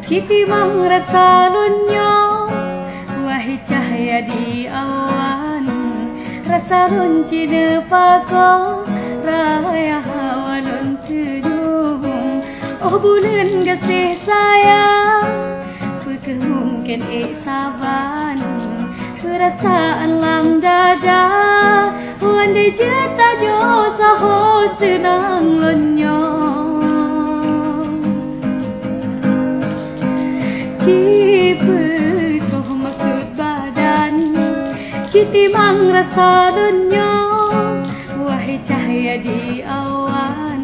Citi mang rasa lunyo, wahai cahaya di awan, rasa runci nepako, raya walun tudung. Oh bulan kasih sayang, peke mungkin saban, perasaan lam dada, wandai jeta jo saho senang lunyo. Cipet roh maksud badan, citi mang rasa dunyo, wahai cahaya di awan,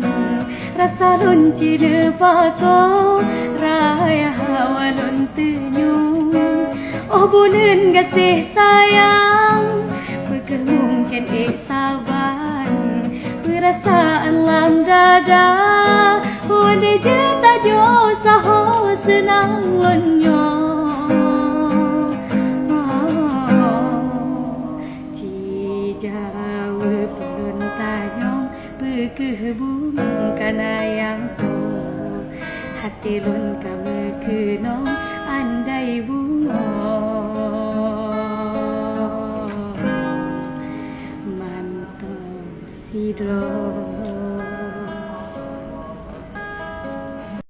rasa runci nepako, raya walun tenyum. Oh bulan kasih sayang, peke mungkin saban, perasaan lam dada, wandai jeta jo saho senang lunyo. Ci jawa pelun tanyong, peke bung kanayang to, hati lun kame kenong andai bungo. Manto sidro